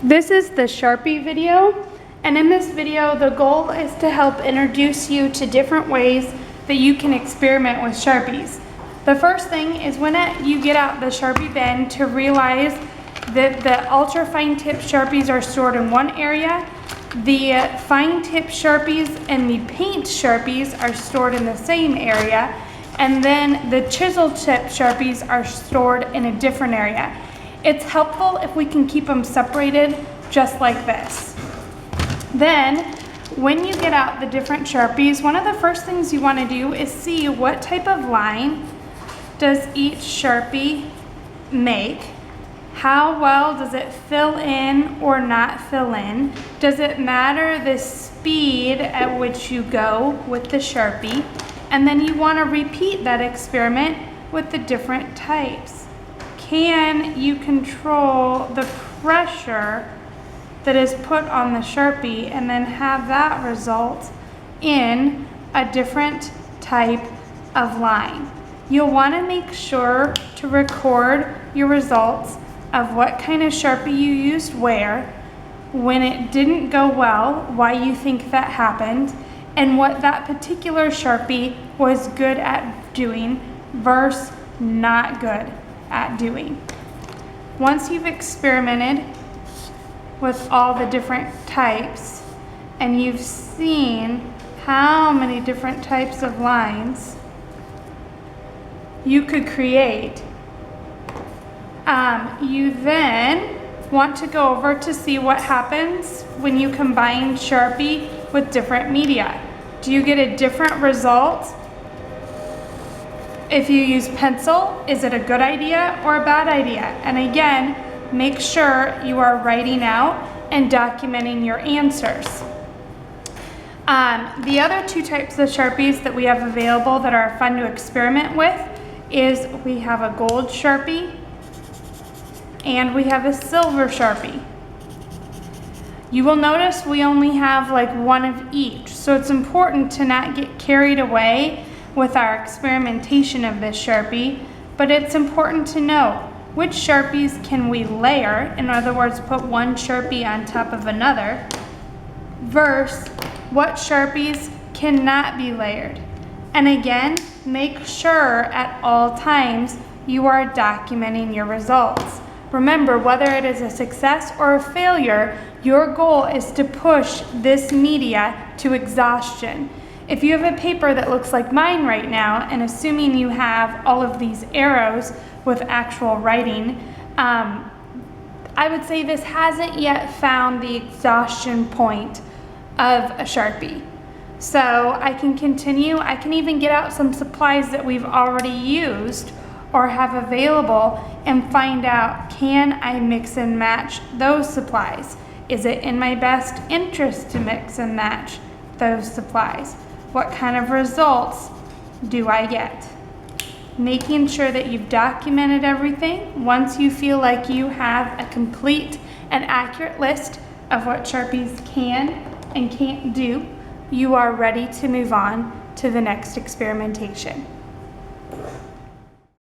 This is the Sharpie video, and in this video the goal is to help introduce you to different ways that you can experiment with Sharpies. The first thing is when you get out the Sharpie bin to realize that the ultra fine tip Sharpies are stored in one area, the fine tip Sharpies and the paint Sharpies are stored in the same area, and then the chisel tip Sharpies are stored in a different area. It's helpful if we can keep them separated just like this. Then, when you get out the different Sharpies, one of the first things you want to do is see what type of line does each Sharpie make. How well does it fill in or not fill in? Does it matter the speed at which you go with the Sharpie? And then you want to repeat that experiment with the different types. Can you control the pressure that is put on the Sharpie and then have that result in a different type of line? You'll want to make sure to record your results of what kind of Sharpie you used where, when it didn't go well, why you think that happened, and what that particular Sharpie was good at doing versus not good at doing. Once you've experimented with all the different types and you've seen how many different types of lines you could create, you then want to go over to see what happens when you combine Sharpie with different media. Do you get a different result? If you use pencil, is it a good idea or a bad idea? And again, make sure you are writing out and documenting your answers. The other two types of Sharpies that we have available that are fun to experiment with is we have a gold Sharpie and we have a silver Sharpie. You will notice we only have like one of each, so it's important to not get carried away with our experimentation of this Sharpie, but it's important to know which Sharpies can we layer, in other words, put one Sharpie on top of another, versus what Sharpies cannot be layered. And again, make sure at all times you are documenting your results. Remember, whether it is a success or a failure, your goal is to push this media to exhaustion. If you have a paper that looks like mine right now, and assuming you have all of these arrows with actual writing, I would say this hasn't yet found the exhaustion point of a Sharpie. So I can continue. I can even get out some supplies that we've already used or have available and find out, can I mix and match those supplies? Is it in my best interest to mix and match those supplies? What kind of results do I get? Making sure that you've documented everything. Once you feel like you have a complete and accurate list of what Sharpies can and can't do, you are ready to move on to the next experimentation.